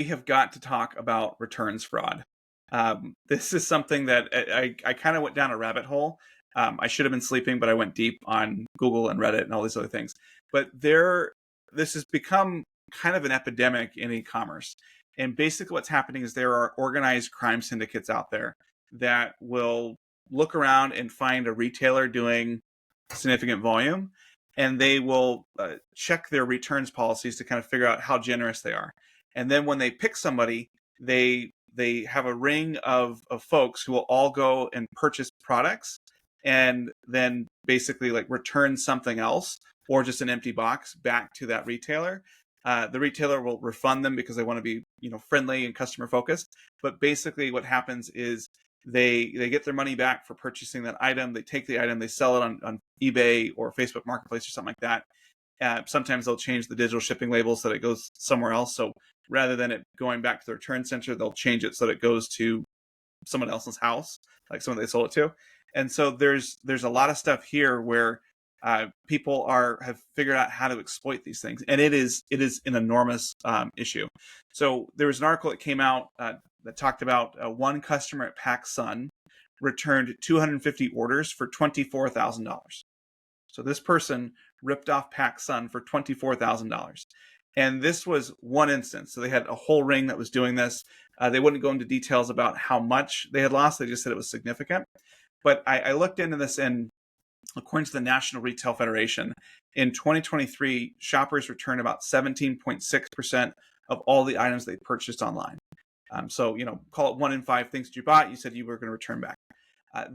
we have got to talk about returns fraud. This is something that I kind of went down a rabbit hole. I should have been sleeping, but I went deep on Google and Reddit and all these other things. But this has become kind of an epidemic in e-commerce. And basically what's happening is there are organized crime syndicates out there that will look around and find a retailer doing significant volume, and they will check their returns policies to kind of figure out how generous they are. And then when they pick somebody, they have a ring of folks who will all go and purchase products and then basically like return something else or just an empty box back to that retailer. The retailer will refund them because they want to be, friendly and customer focused. But basically what happens is they get their money back for purchasing that item. They take the item, they sell it on eBay or Facebook Marketplace or something like that. Sometimes they'll change the digital shipping label so that it goes somewhere else. So rather than it going back to the return center, they'll change it so that it goes to someone else's house, like someone they sold it to. And so there's a lot of stuff here where people have figured out how to exploit these things, and it is an enormous issue. So there was an article that came out that talked about one customer at PacSun returned 250 orders for $24,000. So this person ripped off PacSun for $24,000. And this was one instance. So they had a whole ring that was doing this. They wouldn't go into details about how much they had lost. They just said it was significant. But I looked into this, and according to the National Retail Federation, in 2023, shoppers returned about 17.6% of all the items they purchased online. So, call it 1 in 5 things that you bought, you said you were going to return back.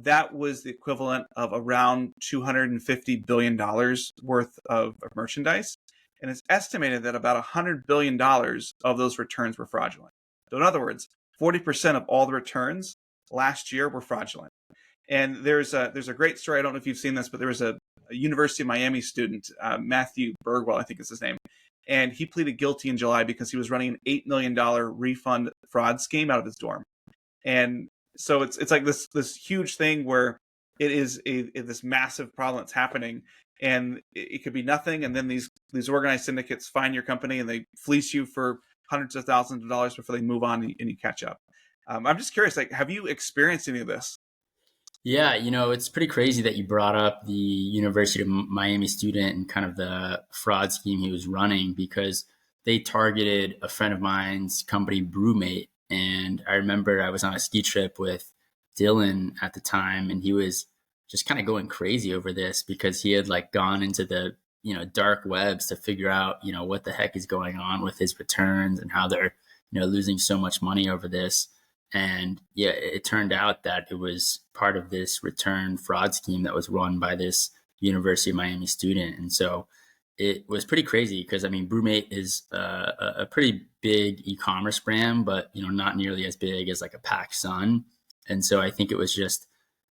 That was the equivalent of around $250 billion worth of merchandise. And it's estimated that about $100 billion of those returns were fraudulent. So in other words, 40% of all the returns last year were fraudulent. And there's a great story. I don't know if you've seen this, but there was a University of Miami student, Matthew Bergwell, I think is his name. And he pleaded guilty in July because he was running an $8 million refund fraud scheme out of his dorm. And so it's like this huge thing where it is this massive problem that's happening, and it could be nothing. And then these organized syndicates find your company and they fleece you for hundreds of thousands of dollars before they move on and you catch up. I'm just curious, like, have you experienced any of this? Yeah, it's pretty crazy that you brought up the University of Miami student and kind of the fraud scheme he was running, because they targeted a friend of mine's company, Brewmate. And I remember I was on a ski trip with Dylan at the time, and he was just kind of going crazy over this because he had like gone into the, dark webs to figure out, what the heck is going on with his returns and how they're, losing so much money over this. And yeah, it turned out that it was part of this return fraud scheme that was run by this University of Miami student. And so it was pretty crazy because, I mean, Brewmate is a pretty big e-commerce brand, but, not nearly as big as like a PacSun. And so I think it was just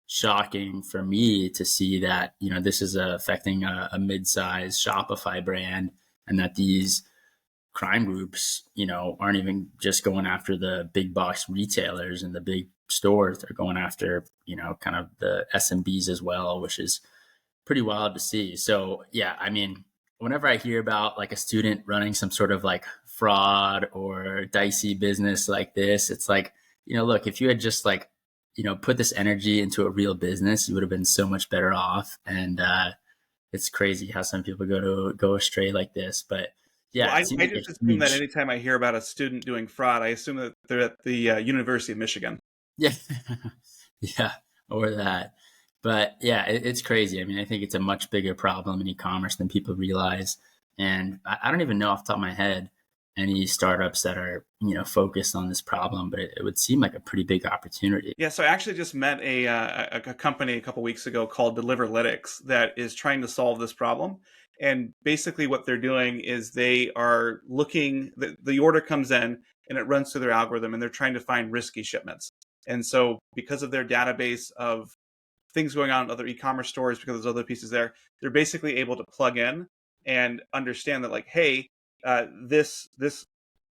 shocking for me to see that, this is affecting a mid-sized Shopify brand, and that these crime groups, aren't even just going after the big box retailers and the big stores. They're going after, kind of the SMBs as well, which is pretty wild to see. So yeah, I mean, whenever I hear about like a student running some sort of like fraud or dicey business like this, it's like, look, if you had just like, put this energy into a real business, you would have been so much better off. And it's crazy how some people go astray like this. But yeah, Well, it seems I like just a assume that huge. anytime I hear about a student doing fraud, I assume that they're at the University of Michigan. Yeah. Yeah, or that. But yeah, it's crazy. I mean, I think it's a much bigger problem in e-commerce than people realize. And I don't even know off the top of my head any startups that are, focused on this problem, but it would seem like a pretty big opportunity. Yeah, so I actually just met a company a couple weeks ago called Deliverlytics that is trying to solve this problem. And basically, what they're doing is they are looking. The order comes in and it runs through their algorithm, and they're trying to find risky shipments. And so, because of their database of things going on in other e-commerce stores, because there's other pieces there, they're basically able to plug in and understand that, like, hey, this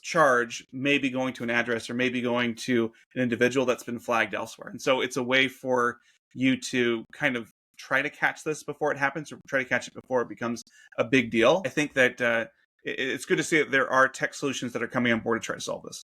charge may be going to an address or may be going to an individual that's been flagged elsewhere. And so it's a way for you to kind of try to catch this before it happens, or try to catch it before it becomes a big deal. I think that it's good to see that there are tech solutions that are coming on board to try to solve this.